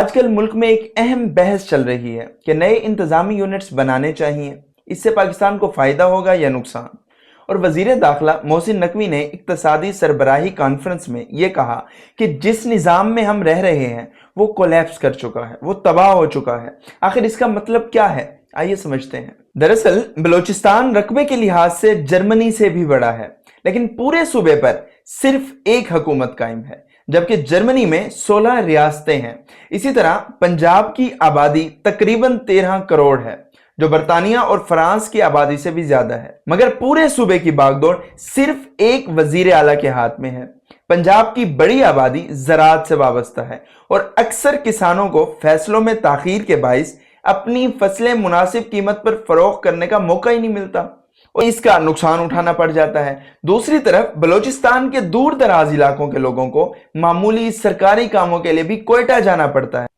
آج کل ملک میں ایک اہم بحث چل رہی ہے کہ نئے انتظامی یونٹس بنانے چاہیے، اس سے پاکستان کو فائدہ ہوگا یا نقصان۔ اور وزیر داخلہ محسن نقوی نے اقتصادی سربراہی کانفرنس میں یہ کہا کہ جس نظام میں ہم رہ رہے ہیں وہ کولیپس کر چکا ہے، وہ تباہ ہو چکا ہے۔ آخر اس کا مطلب کیا ہے؟ آئیے سمجھتے ہیں۔ دراصل بلوچستان رقبے کے لحاظ سے جرمنی سے بھی بڑا ہے، لیکن پورے صوبے پر صرف ایک حکومت قائم ہے، جبکہ جرمنی میں 16 ریاستیں ہیں۔ اسی طرح پنجاب کی آبادی تقریباً 13 کروڑ ہے، جو برطانیہ اور فرانس کی آبادی سے بھی زیادہ ہے، مگر پورے صوبے کی باغ دوڑ صرف ایک وزیر اعلیٰ کے ہاتھ میں ہے۔ پنجاب کی بڑی آبادی زراعت سے وابستہ ہے اور اکثر کسانوں کو فیصلوں میں تاخیر کے باعث اپنی فصلیں مناسب قیمت پر فروخت کرنے کا موقع ہی نہیں ملتا اور اس کا نقصان اٹھانا پڑ جاتا ہے۔ دوسری طرف بلوچستان کے دور دراز علاقوں کے لوگوں کو معمولی سرکاری کاموں کے لیے بھی کوئٹہ جانا پڑتا ہے۔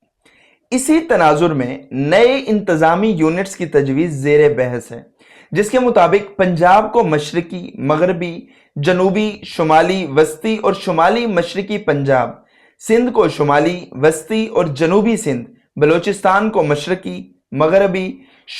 اسی تناظر میں نئے انتظامی یونٹس کی تجویز زیر بحث ہے، جس کے مطابق پنجاب کو مشرقی، مغربی، جنوبی، شمالی، وسطی اور شمالی مشرقی پنجاب، سندھ کو شمالی، وسطی اور جنوبی سندھ، بلوچستان کو مشرقی، مغربی،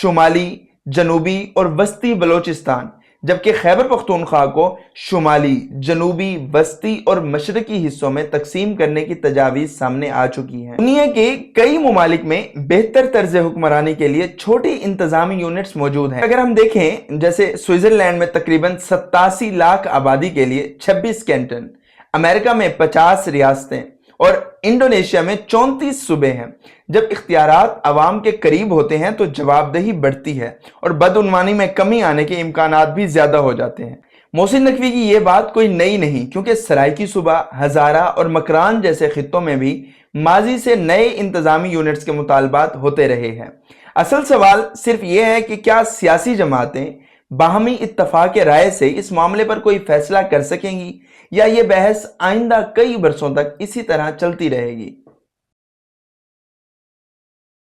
شمالی، جنوبی اور وسطی بلوچستان، جبکہ خیبر پختونخوا کو شمالی، جنوبی، وسطی اور مشرقی حصوں میں تقسیم کرنے کی تجاویز سامنے آ چکی ہیں۔ دنیا کے کئی ممالک میں بہتر طرز حکمرانی کے لیے چھوٹی انتظامی یونٹس موجود ہیں۔ اگر ہم دیکھیں جیسے سوئٹزرلینڈ میں تقریباً 87 لاکھ آبادی کے لیے 26 کینٹن، امریکہ میں 50 ریاستیں اور انڈونیشیا میں 34 صوبے ہیں۔ جب اختیارات عوام کے قریب ہوتے ہیں تو جواب دہی بڑھتی ہے اور بدعنوانی میں کمی آنے کے امکانات بھی زیادہ ہو جاتے ہیں۔ محسن نقوی کی یہ بات کوئی نئی نہیں، کیونکہ سرائیکی صوبہ، ہزارہ اور مکران جیسے خطوں میں بھی ماضی سے نئے انتظامی یونٹس کے مطالبات ہوتے رہے ہیں۔ اصل سوال صرف یہ ہے کہ کیا سیاسی جماعتیں باہمی اتفاق رائے سے اس معاملے پر کوئی فیصلہ کر سکیں گی، یا یہ بحث آئندہ کئی برسوں تک اسی طرح چلتی رہے گی۔